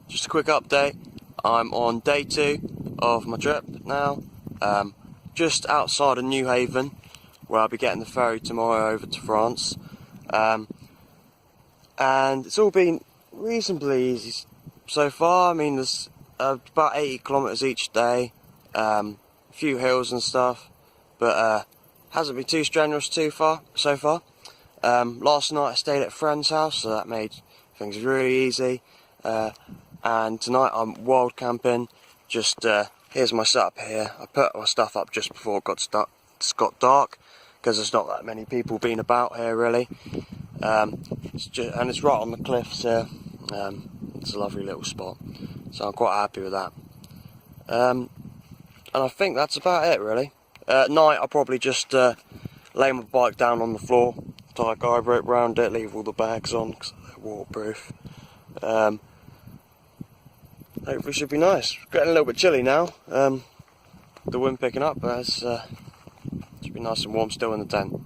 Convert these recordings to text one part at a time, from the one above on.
Just a quick update. I'm on day 2 of my trip now. Just outside of New Haven, where I'll be getting the ferry tomorrow over to France. And it's all been reasonably easy so far. I mean, there's about 80 kilometers each day, a few hills and stuff, but hasn't been too strenuous so far. Last night I stayed at a friend's house, so that made things really easy. And tonight I'm wild camping. Just here's my setup here. I put my stuff up just before it got dark, because there's not that many people being about here really. And it's right on the cliffs here. It's a lovely little spot, so I'm quite happy with that. And I think that's about it really. At night I'll probably just lay my bike down on the floor, tie a guide rope around it, leave all the bags on because they're waterproof. Hopefully it should be nice. Getting a little bit chilly now. The wind picking up, but it should be nice and warm still in the tent.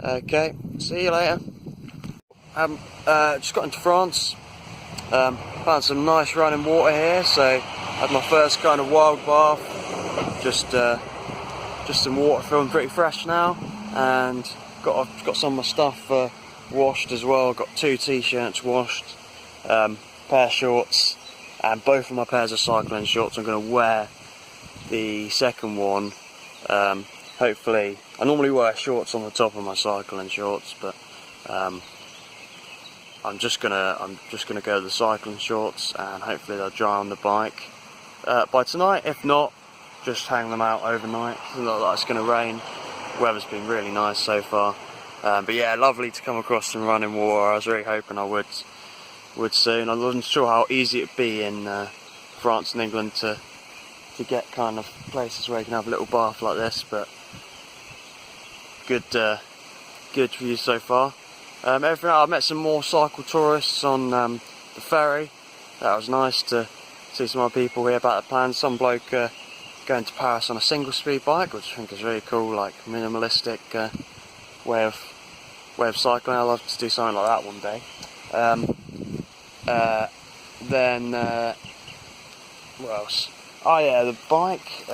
Okay, see you later. Just got into France. Found some nice running water here, so had my first kind of wild bath. Just some water, feeling pretty fresh now, and got some of my stuff washed as well. Got 2 t-shirts washed, pair of shorts, and both of my pairs of cycling shorts. I'm going to wear the second one. Hopefully, I normally wear shorts on the top of my cycling shorts, but I'm just gonna go with the cycling shorts, and hopefully they'll dry on the bike by tonight. If not, just hang them out overnight. It's not like it's going to rain. The weather's been really nice so far. But yeah, lovely to come across some running water. I was really hoping I would soon. I wasn't sure how easy it'd be in France and England to get kind of places where you can have a little bath like this, but good view so far. Everything else, I met some more cycle tourists on the ferry. That was nice to see some more people hear about the plans. Some bloke going to Paris on a single speed bike, which I think is really cool, like minimalistic way of cycling. I'd love to do something like that one day. Then what else? Oh yeah, the bike.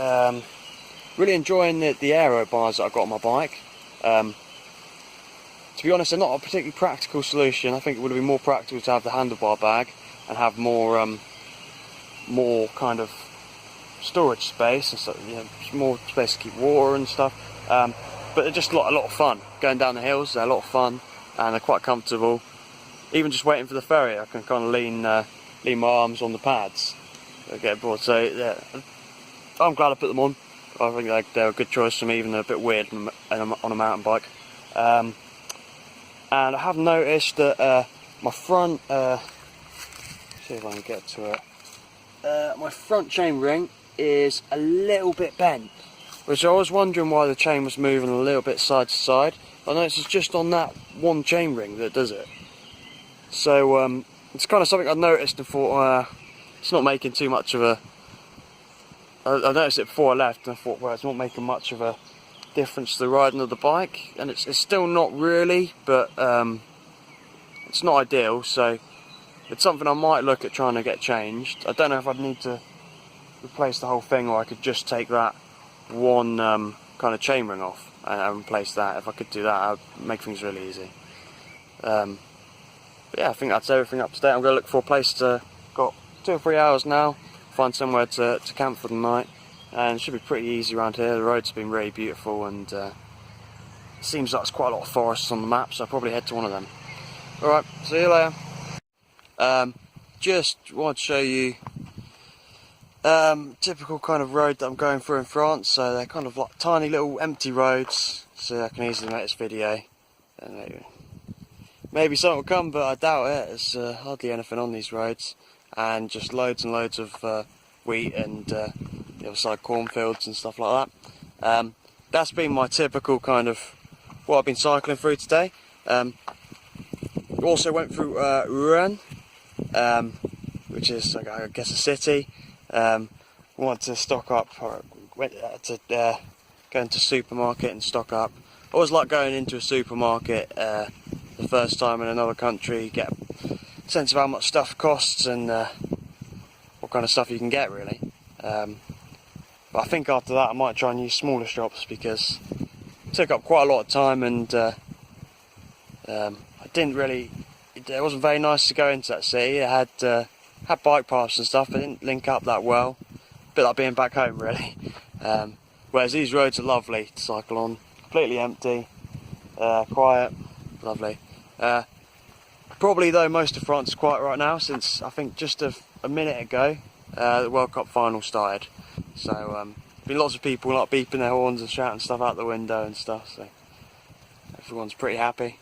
Really enjoying the aero bars that I got on my bike. To be honest, they're not a particularly practical solution. I think it would have been more practical to have the handlebar bag and have more kind of storage space and stuff, you know, more space to keep water and stuff. But they're just a lot of fun. Going down the hills, they're a lot of fun, and they're quite comfortable. Even just waiting for the ferry, I can kind of lean my arms on the pads. I get bored. So yeah, I'm glad I put them on. I think they're a good choice for me, even though a bit weird on a mountain bike. And I have noticed that my front, see if I can get to it. My front chain ring is a little bit bent, which I was wondering why the chain was moving a little bit side to side. I noticed it's just on that one chain ring that does it. So it's kind of something I noticed and thought it's not making too much of a. I noticed it before I left and I thought, well, it's not making much of a difference to the riding of the bike, and it's still not really, but it's not ideal. So it's something I might look at trying to get changed. I don't know if I'd need to replace the whole thing, or I could just take that one kind of chain ring off and replace that. If I could do that, I'd make things really easy. But yeah, I think that's everything up to date. I'm going to look for a place to, got 2 or 3 hours now, find somewhere to camp for the night, and it should be pretty easy around here. The roads have been really beautiful, and it seems like there's quite a lot of forests on the map, so I'll probably head to one of them. Alright, see you later. Just want to show you typical kind of road that I'm going through in France. So they're kind of like tiny little empty roads, so I can easily make this video. And maybe something will come, but I doubt it. There's hardly anything on these roads, and just loads and loads of wheat and the other side cornfields and stuff like that. That's been my typical kind of what I've been cycling through today. Also went through Rennes, which is, I guess, a city. Wanted to stock up, went to go into a supermarket and stock up. I always like going into a supermarket the first time in another country, get sense of how much stuff costs and what kind of stuff you can get, really. But I think after that I might try and use smaller shops, because it took up quite a lot of time, and I didn't really. It wasn't very nice to go into that city. It had bike paths and stuff, but it didn't link up that well. A bit like being back home, really. Whereas these roads are lovely to cycle on, completely empty, quiet, lovely. Probably though most of France is quiet right now, since I think just a minute ago the World Cup final started. So been lots of people like beeping their horns and shouting stuff out the window and stuff. So everyone's pretty happy.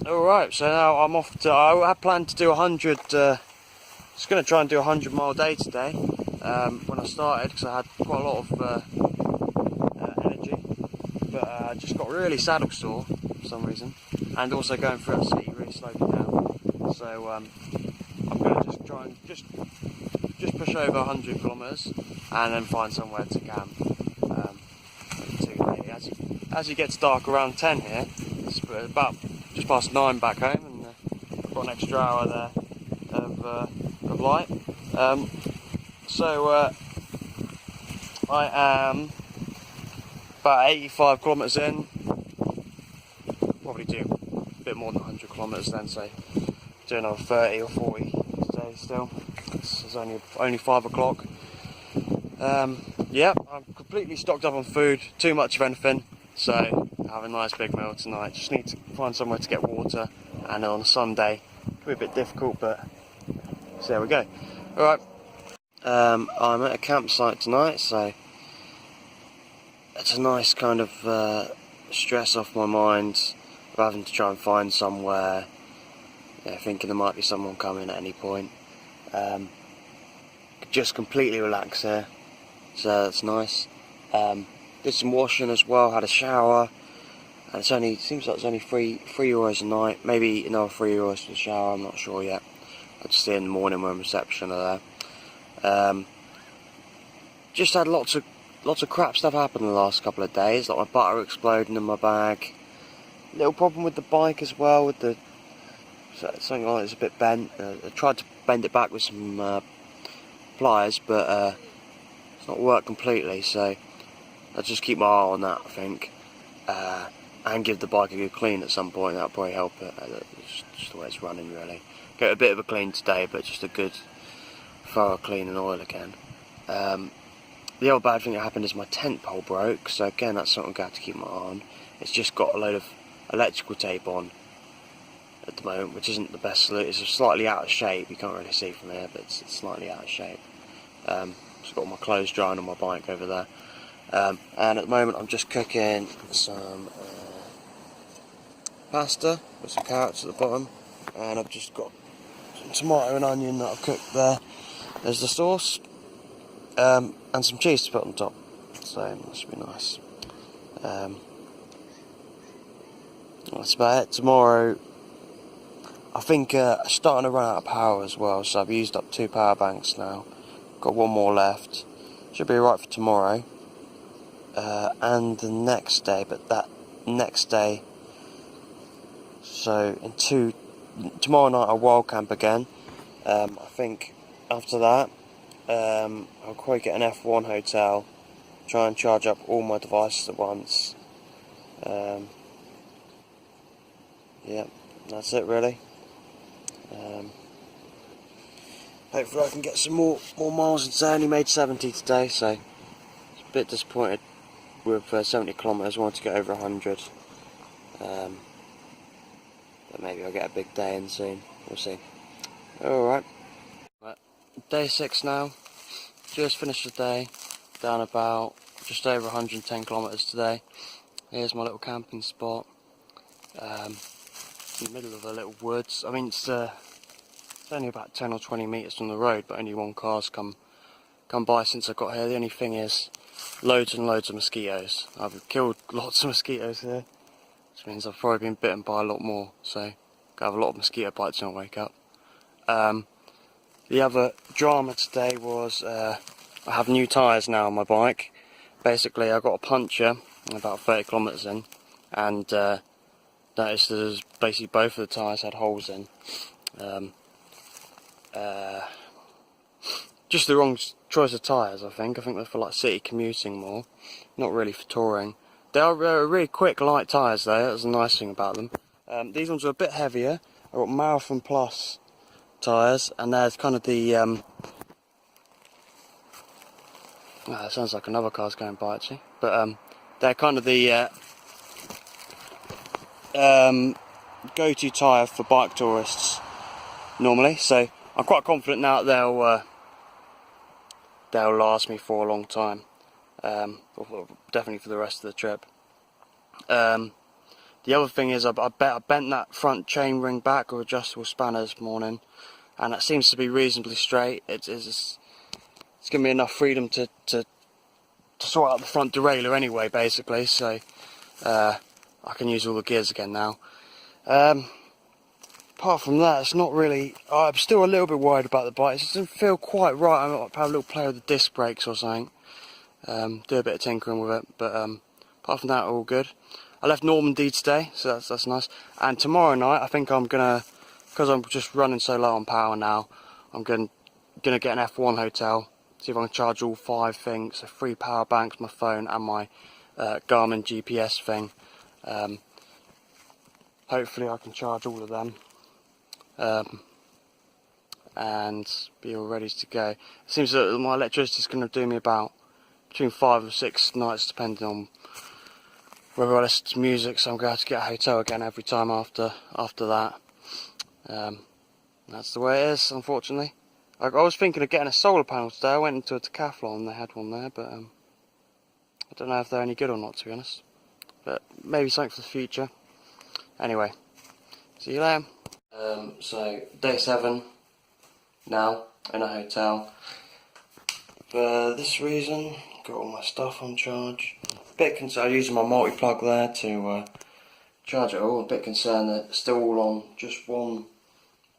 Alright, so now I'm off to. I had planned to do 100. Just going to try and do a 100-mile day today. When I started, because I had quite a lot of energy, but I just got really saddle sore for some reason, and also going through that city really slowed me down. So I'm going to just try and just push over 100 kilometres and then find somewhere to camp. Too late. As it gets dark around 10 here, it's about just past 9 back home, and I've got an extra hour there of light. So I am about 85 kilometres in. Probably do a bit more than 100 kilometres then, so do another 30 or 40 today still. It's only 5 o'clock. Yeah, I'm completely stocked up on food, too much of anything, so I have a nice big meal tonight. Just need to find somewhere to get water, and on a Sunday it'll be a bit difficult, but so there we go. Alright, I'm at a campsite tonight, so it's a nice kind of stress off my mind of having to try and find somewhere, thinking there might be someone coming at any point. Just completely relax here, so that's nice. Did some washing as well, had a shower, and it seems like it's only €3 a night, maybe another €3 for the shower, I'm not sure yet. I'll just see in the morning when reception are there. Just had lots of crap stuff happen in the last couple of days, like my butter exploding in my bag. Little problem with the bike as well, with something like it's a bit bent. I tried to bend it back with some pliers, but it's not worked completely, so I'll just keep my eye on that, I think, and give the bike a good clean at some point. That'll probably help it. It's just the way it's running, really. Get a bit of a clean today, but just a good thorough clean and oil again. The other bad thing that happened is my tent pole broke, so again that's something I'm going to have to keep my eye on. It's just got a load of electrical tape on at the moment, which isn't the best solution. It's slightly out of shape, you can't really see from here, but it's slightly out of shape. Just got all my clothes drying on my bike over there. And at the moment I'm just cooking some pasta with some carrots at the bottom, and I've just got some tomato and onion that I've cooked there. There's the sauce, and some cheese to put on top, so that should be nice. That's about it. Tomorrow I think I'm starting to run out of power as well, so I've used up 2 power banks now, got 1 more left, should be alright for tomorrow, and the next day, but that next day, so tomorrow night I'll wild camp again. I think after that I'll probably get an F1 hotel, try and charge up all my devices at once. Yeah, that's it really. Hopefully I can get some more miles in today. I only made 70 today, so it's a bit disappointed with 70 kilometres. I wanted to get over 100, but maybe I'll get a big day in soon, we'll see. Alright, day 6 now, just finished the day, down about just over 110 kilometres today. Here's my little camping spot, in the middle of the little woods. I mean it's only about 10 or 20 metres from the road, but only 1 car's come by since I got here. The only thing is loads and loads of mosquitoes. I've killed lots of mosquitoes here, which means I've probably been bitten by a lot more, so I have a lot of mosquito bites when I wake up. The other drama today was I have new tyres now on my bike. Basically I got a puncture about 30 kilometres in, and noticed there's basically both of the tyres had holes in. Just the wrong choice of tyres, I think. I think they're for like city commuting more, not really for touring. They are really quick, light tyres though, that's a nice thing about them. These ones are a bit heavier. I've got Marathon Plus tyres, and there's kind of the... it sounds like another car's going by actually. But they're kind of the go-to tyre for bike tourists normally. So I'm quite confident now that they'll last me for a long time. Definitely for the rest of the trip. The other thing is I bent that front chain ring back with adjustable spanner this morning, and that seems to be reasonably straight. It's given me enough freedom to sort out the front derailleur anyway, basically, so I can use all the gears again now. Apart from that, it's not really... I'm still a little bit worried about the bike. It doesn't feel quite right. I might have a little play with the disc brakes or something. Do a bit of tinkering with it, but apart from that, all good. I left Normandy today, so that's nice. And tomorrow night, I think I'm gonna, because I'm just running so low on power now, I'm gonna get an F1 hotel. See if I can charge all 5 things, so 3 power banks, my phone, and my Garmin GPS thing. Hopefully, I can charge all of them and be all ready to go. It seems that my electricity is going to do me about between 5 or 6 nights, depending on whether I listen to music, so I'm going to have to get a hotel again every time after that. That's the way it is, unfortunately. I was thinking of getting a solar panel today. I went into a Decathlon and they had one there, but I don't know if they're any good or not, to be honest. But maybe something for the future. Anyway, see you later. So, day 7 now, in a hotel. For this reason, got all my stuff on charge. Bit concerned, I'm using my multi-plug there to charge it all. A bit concerned that it's still all on just 1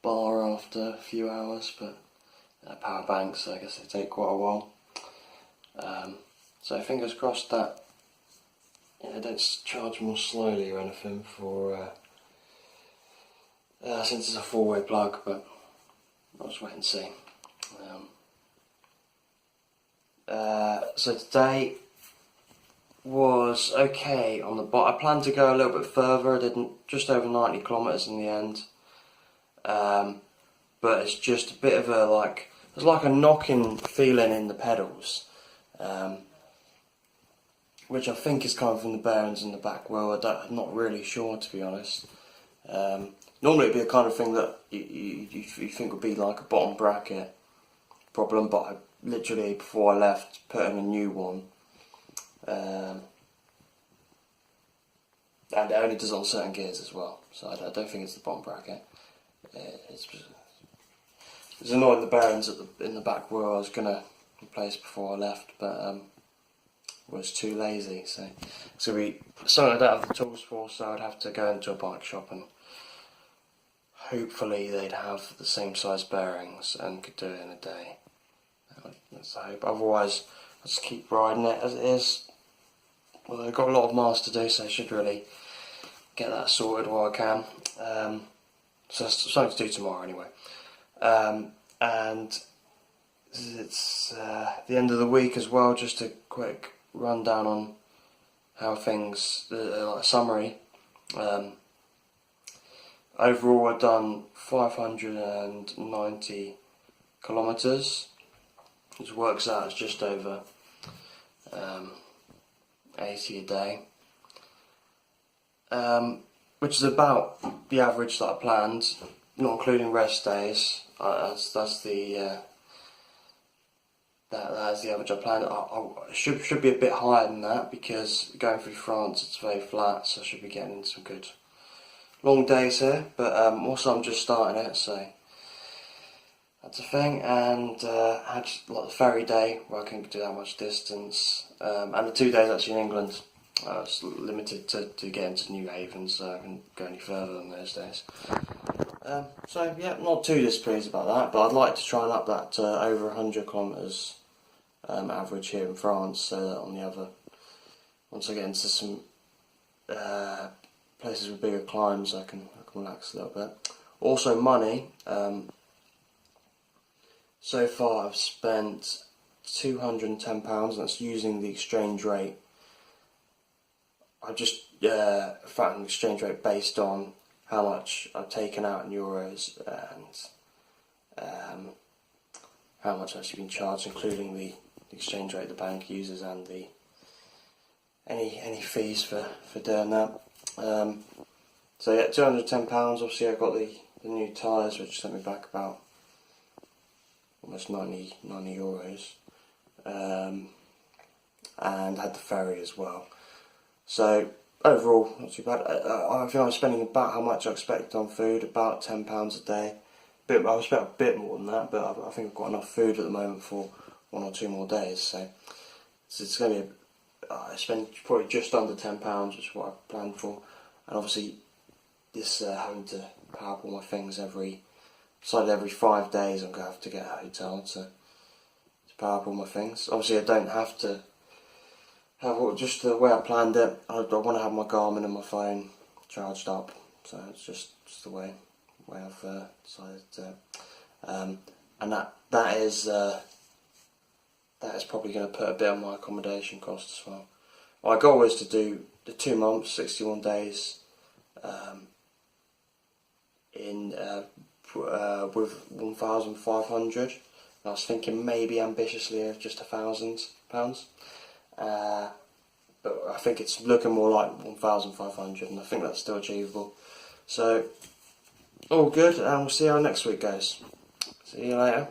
bar after a few hours, but power banks, I guess they take quite a while. So fingers crossed that they don't charge more slowly or anything for since it's a 4-way plug, but I'll just wait and see. So today was okay on the bike. I planned to go a little bit further. I did just over 90 kilometres in the end, but it's just a bit of a there's like a knocking feeling in the pedals, which I think is coming from the bearings in the back wheel. I'm not really sure, to be honest. Normally it'd be the kind of thing that you think would be like a bottom bracket problem, but I literally, before I left, put in a new one. And it only does it on certain gears as well, so I don't think it's the bottom bracket. It's annoying, the bearings in the back wheel I was going to replace before I left, but was too lazy, so it's going to be something I don't have the tools for, so I'd have to go into a bike shop and hopefully they'd have the same size bearings and could do it in a day. That's the hope. Otherwise, I'll just keep riding it as it is. Well, I've got a lot of miles to do, so I should really get that sorted while I can. So that's something to do tomorrow anyway. And it's the end of the week as well. Just a quick rundown on how things, like a summary. Overall, I've done 590 kilometres, which works out as just over 80 a day, which is about the average that I planned, not including rest days. That's the average I planned. I should be a bit higher than that, because going through France it's very flat, so I should be getting some good long days here. But also I'm just starting it, so that's a thing. And had like the ferry day where I couldn't do that much distance, and the 2 days actually in England. I was limited to getting to New Haven, so I couldn't go any further than those days. So yeah, not too displeased about that, but I'd like to try and up that to over 100 kilometres average here in France, so that on the other, once I get into some places with bigger climbs, I can relax a little bit. Also money. So far I've spent £210. That's using the exchange rate. I just found an exchange rate based on how much I've taken out in euros and how much I've actually been charged, including the exchange rate the bank uses and the any fees for doing that. So yeah, £210. Obviously I got the new tyres, which sent me back about almost 90 euros, and had the ferry as well. So overall, not too bad. I think I'm spending about how much I expected on food, about £10 a day. I've spent a bit more than that, but I think I've got enough food at the moment for 1 or 2 more days. So it's going to be, I spend probably just under £10, which is what I planned for. And obviously, this having to power up all my things every 5 days, I'm going to have to get a hotel to power up all my things. Obviously, I don't have to have just the way I planned it. I want to have my Garmin and my phone charged up, so it's just the way I've decided to. And that is probably going to put a bit on my accommodation costs as well. My goal was to do the 2 months, 61 days, with 1,500. I was thinking maybe ambitiously of just £1,000, but I think it's looking more like 1,500, and I think that's still achievable. So all good, and we'll see how next week goes. See you later.